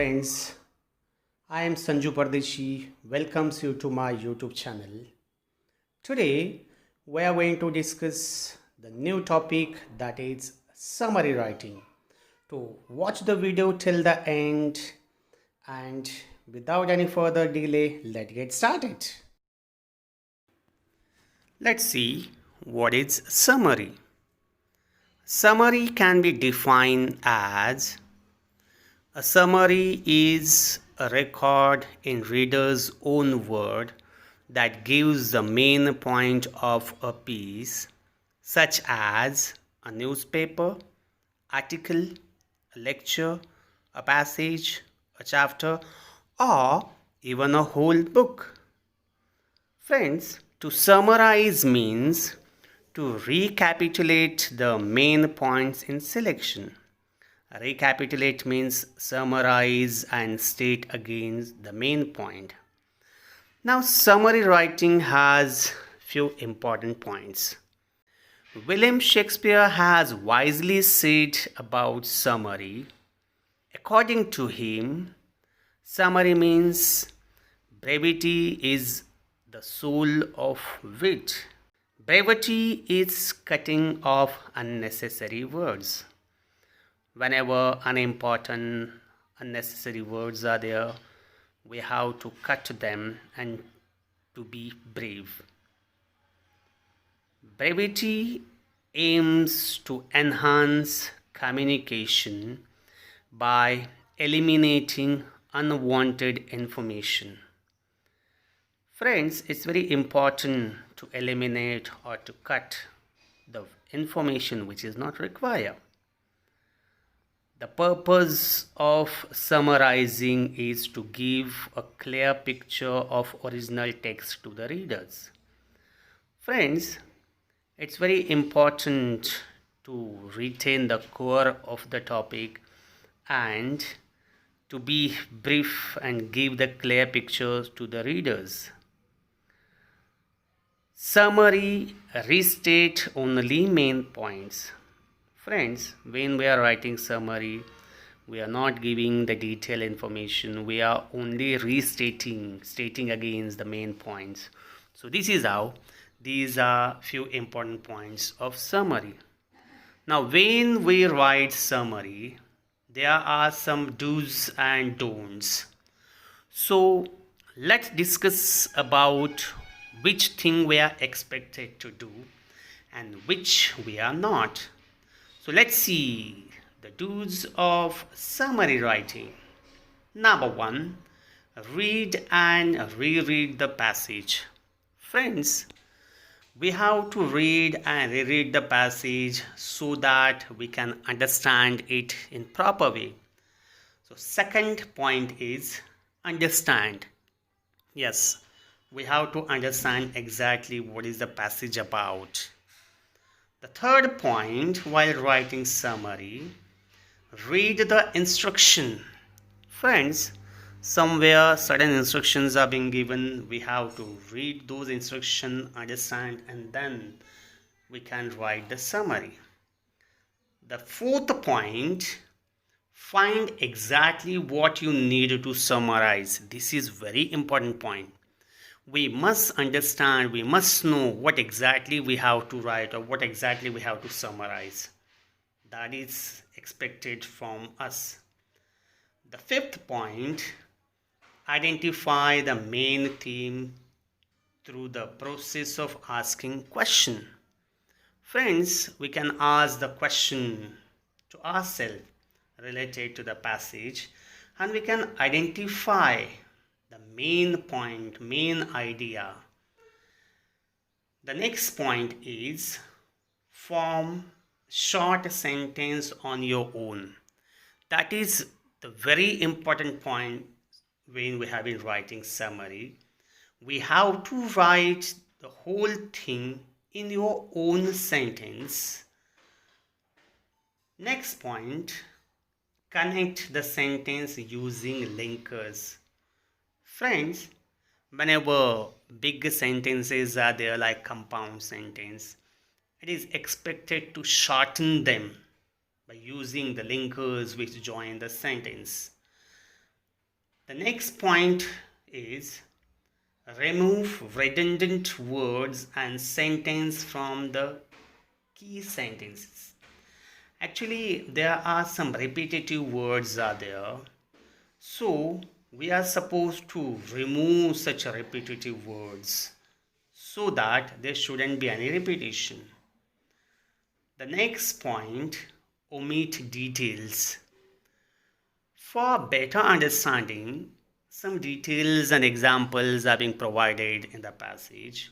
friends, I am Sanju Pardeshi. Welcomes you to my YouTube channel. Today we are going to discuss the new topic that is summary writing. To watch the video till the end and without any further delay, let's get started. Let's see what is summary. Summary can be defined as a summary is a record in reader's own word that gives the main point of a piece, such as a newspaper, article, a lecture, a passage, a chapter, or even a whole book. Friends, to summarize means to recapitulate the main points in selection. Recapitulate means summarize and state again the main point. Now, summary writing has few important points. William Shakespeare has wisely said about summary. According to him, summary means brevity is the soul of wit. Brevity is cutting off unnecessary words. Whenever unimportant, unnecessary words are there, we have to cut them and to be brave. Brevity aims to enhance communication by eliminating unwanted information. Friends, it's very important to eliminate or to cut the information which is not required. The purpose of summarizing is to give a clear picture of original text to the readers. Friends, it's very important to retain the core of the topic and to be brief and give the clear pictures to the readers. Summary restate only main points. Friends, when we are writing summary, we are not giving the detailed information. We are only stating against the main points. So this is how these are few important points of summary. Now, when we write summary, there are some do's and don'ts. So let's discuss about which thing we are expected to do and which we are not. So let's see the do's of summary writing. Number 1, read and reread the passage. Friends, we have to read and reread the passage so that we can understand it in proper way. So second point is understand. Yes, we have to understand exactly what is the passage about. The third point, while writing summary, read the instruction. Friends, somewhere certain instructions are being given. We have to read those instructions, understand, and then we can write the summary. The fourth point, find exactly what you need to summarize. This is very important point. We must understand, we must know what exactly we have to write or what exactly we have to summarize. That is expected from us. The fifth point, identify the main theme through the process of asking question. Friends, we can ask the question to ourselves related to the passage and we can identify the main point, main idea. The next point is form short sentence on your own. That is the very important point when we have been writing summary. We have to write the whole thing in your own sentence. Next point, connect the sentence using linkers. Friends, whenever big sentences are there like compound sentence, it is expected to shorten them by using the linkers which join the sentence. The next point is remove redundant words and sentence from the key sentences. Actually, there are some repetitive words are there. So, we are supposed to remove such repetitive words so that there shouldn't be any repetition. The next point, omit details. For better understanding, some details and examples are being provided in the passage.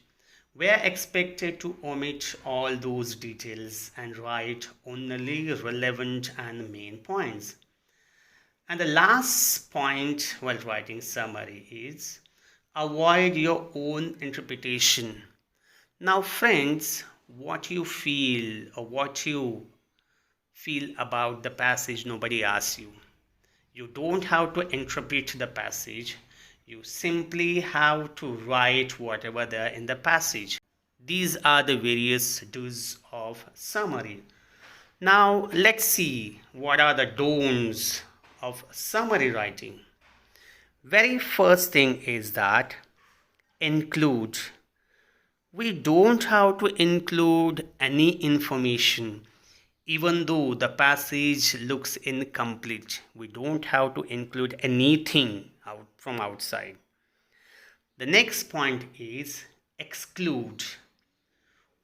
We are expected to omit all those details and write only relevant and main points. And the last point while writing summary is avoid your own interpretation. Now, friends, what you feel or what you feel about the passage, nobody asks you. You don't have to interpret the passage. You simply have to write whatever there in the passage. These are the various do's of summary. Now let's see what are the don'ts of summary writing. Very first thing is that include. We don't have to include any information. Even though the passage looks incomplete, we don't have to include anything out from outside. The next point is exclude.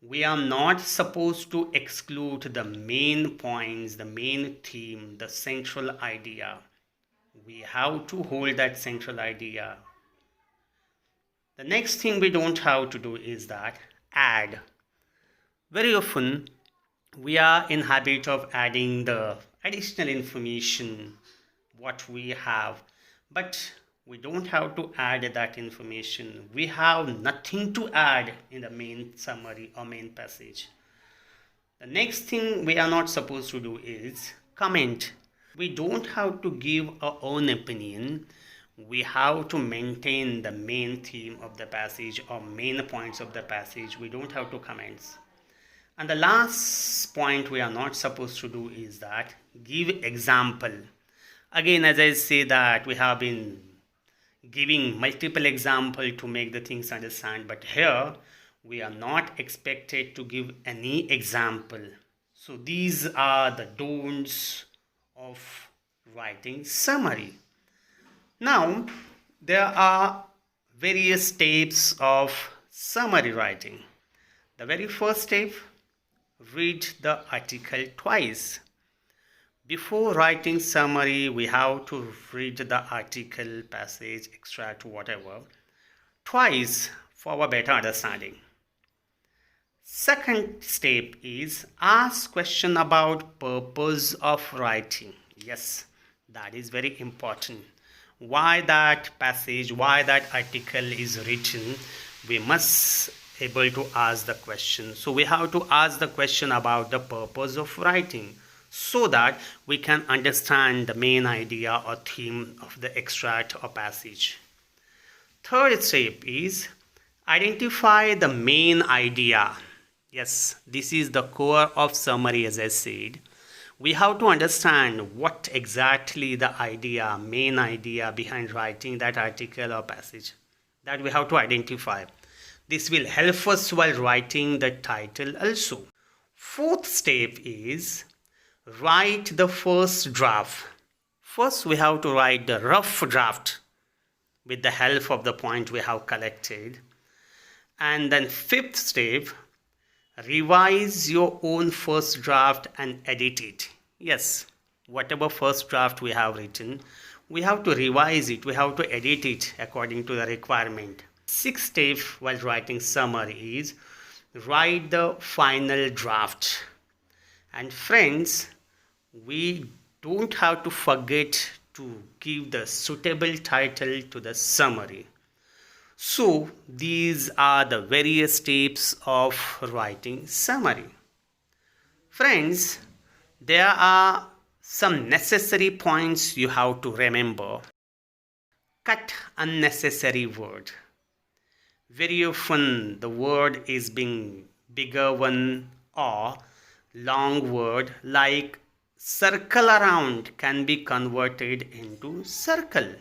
We are not supposed to exclude the main points, the main theme, the central idea. We have to hold that central idea. The next thing we don't have to do is that add. Very often we are in habit of adding the additional information what we have, but we don't have to add that information. We have nothing to add in the main summary or main passage. The next thing we are not supposed to do is comment. We don't have to give our own opinion. We have to maintain the main theme of the passage or main points of the passage. We don't have to comment. And the last point we are not supposed to do is that give example. Again, as I say that we have been giving multiple example to make the things understand, but here we are not expected to give any example. So these are the don'ts of writing summary. Now there are various steps of summary writing. The very first step, read the article twice. Before writing summary, we have to read the article, passage, extract, whatever, twice for our better understanding. Second step is ask question about purpose of writing. Yes, that is very important. Why that passage, why that article is written, we must able to ask the question. So we have to ask the question about the purpose of writing so that we can understand the main idea or theme of the extract or passage. Third step is identify the main idea. Yes, this is the core of summary, as I said. We have to understand what exactly the idea, main idea behind writing that article or passage. That we have to identify. This will help us while writing the title also. Fourth step is write the first draft. First we have to write the rough draft with the help of the point we have collected. And then fifth step, revise your own first draft and edit it. Yes, whatever first draft we have written, we have to revise it, we have to edit it according to the requirement. Sixth step while writing summary is write the final draft. And friends, we don't have to forget to give the suitable title to the summary. So these are the various steps of writing summary. Friends, there are some necessary points you have to remember. Cut unnecessary word. Very often the word is being bigger one or long word like circle around can be converted into circle.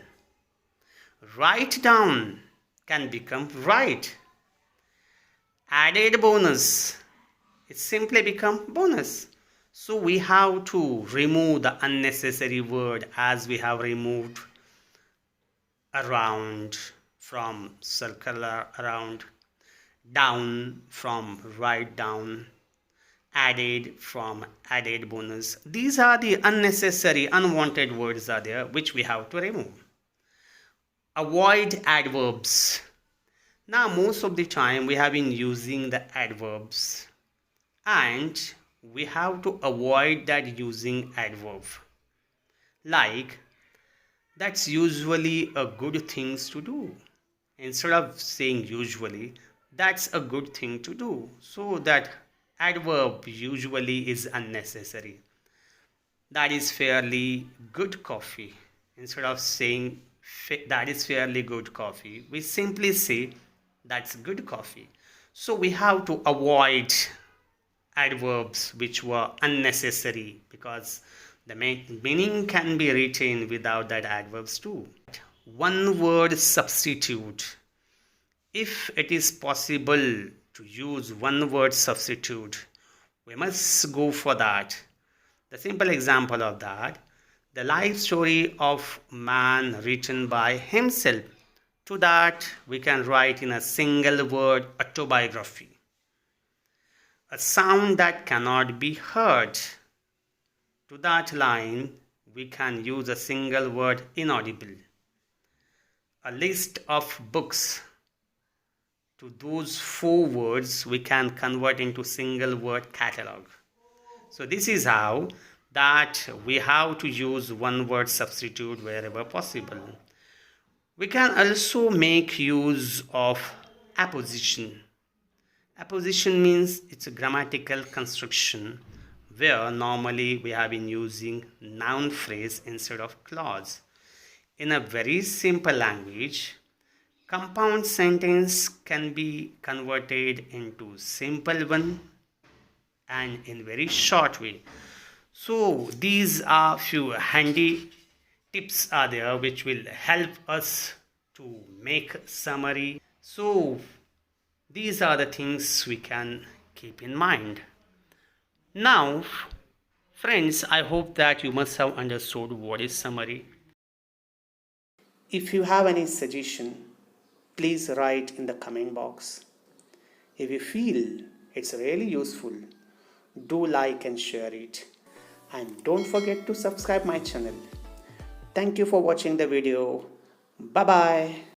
Write down can become write. Added bonus, it simply become bonus. So we have to remove the unnecessary word, as we have removed around from circular around, down from write down, added from added bonus. These are the unnecessary unwanted words are there which we have to remove. Avoid adverbs. Now most of the time we have been using the adverbs, and we have to avoid that using adverb. Like, that's usually a good thing to do. Instead of saying usually, that's a good thing to do. So that adverb usually is unnecessary. That is fairly good coffee. Instead of saying that is fairly good coffee, we simply say that's good coffee. So we have to avoid adverbs which were unnecessary, because the meaning can be retained without that adverbs too. One word substitute. If it is possible to use one word substitute, we must go for that. The simple example of that, the life story of man written by himself. To that, we can write in a single word, autobiography. A sound that cannot be heard. To that line, we can use a single word, inaudible. A list of books. To those 4 words, we can convert into single word, catalog. So this is how that we have to use one word substitute wherever possible. We can also make use of apposition. Apposition means it's a grammatical construction where normally we have been using noun phrase instead of clause. In a very simple language, compound sentence can be converted into simple one and in very short way. So these are few handy tips are there which will help us to make summary. So these are the things we can keep in mind. Now, friends, I hope that you must have understood what is summary. If you have any suggestion, please write in the comment box. If you feel it's really useful, do like and share it. And don't forget to subscribe my channel. Thank you for watching the video. Bye bye.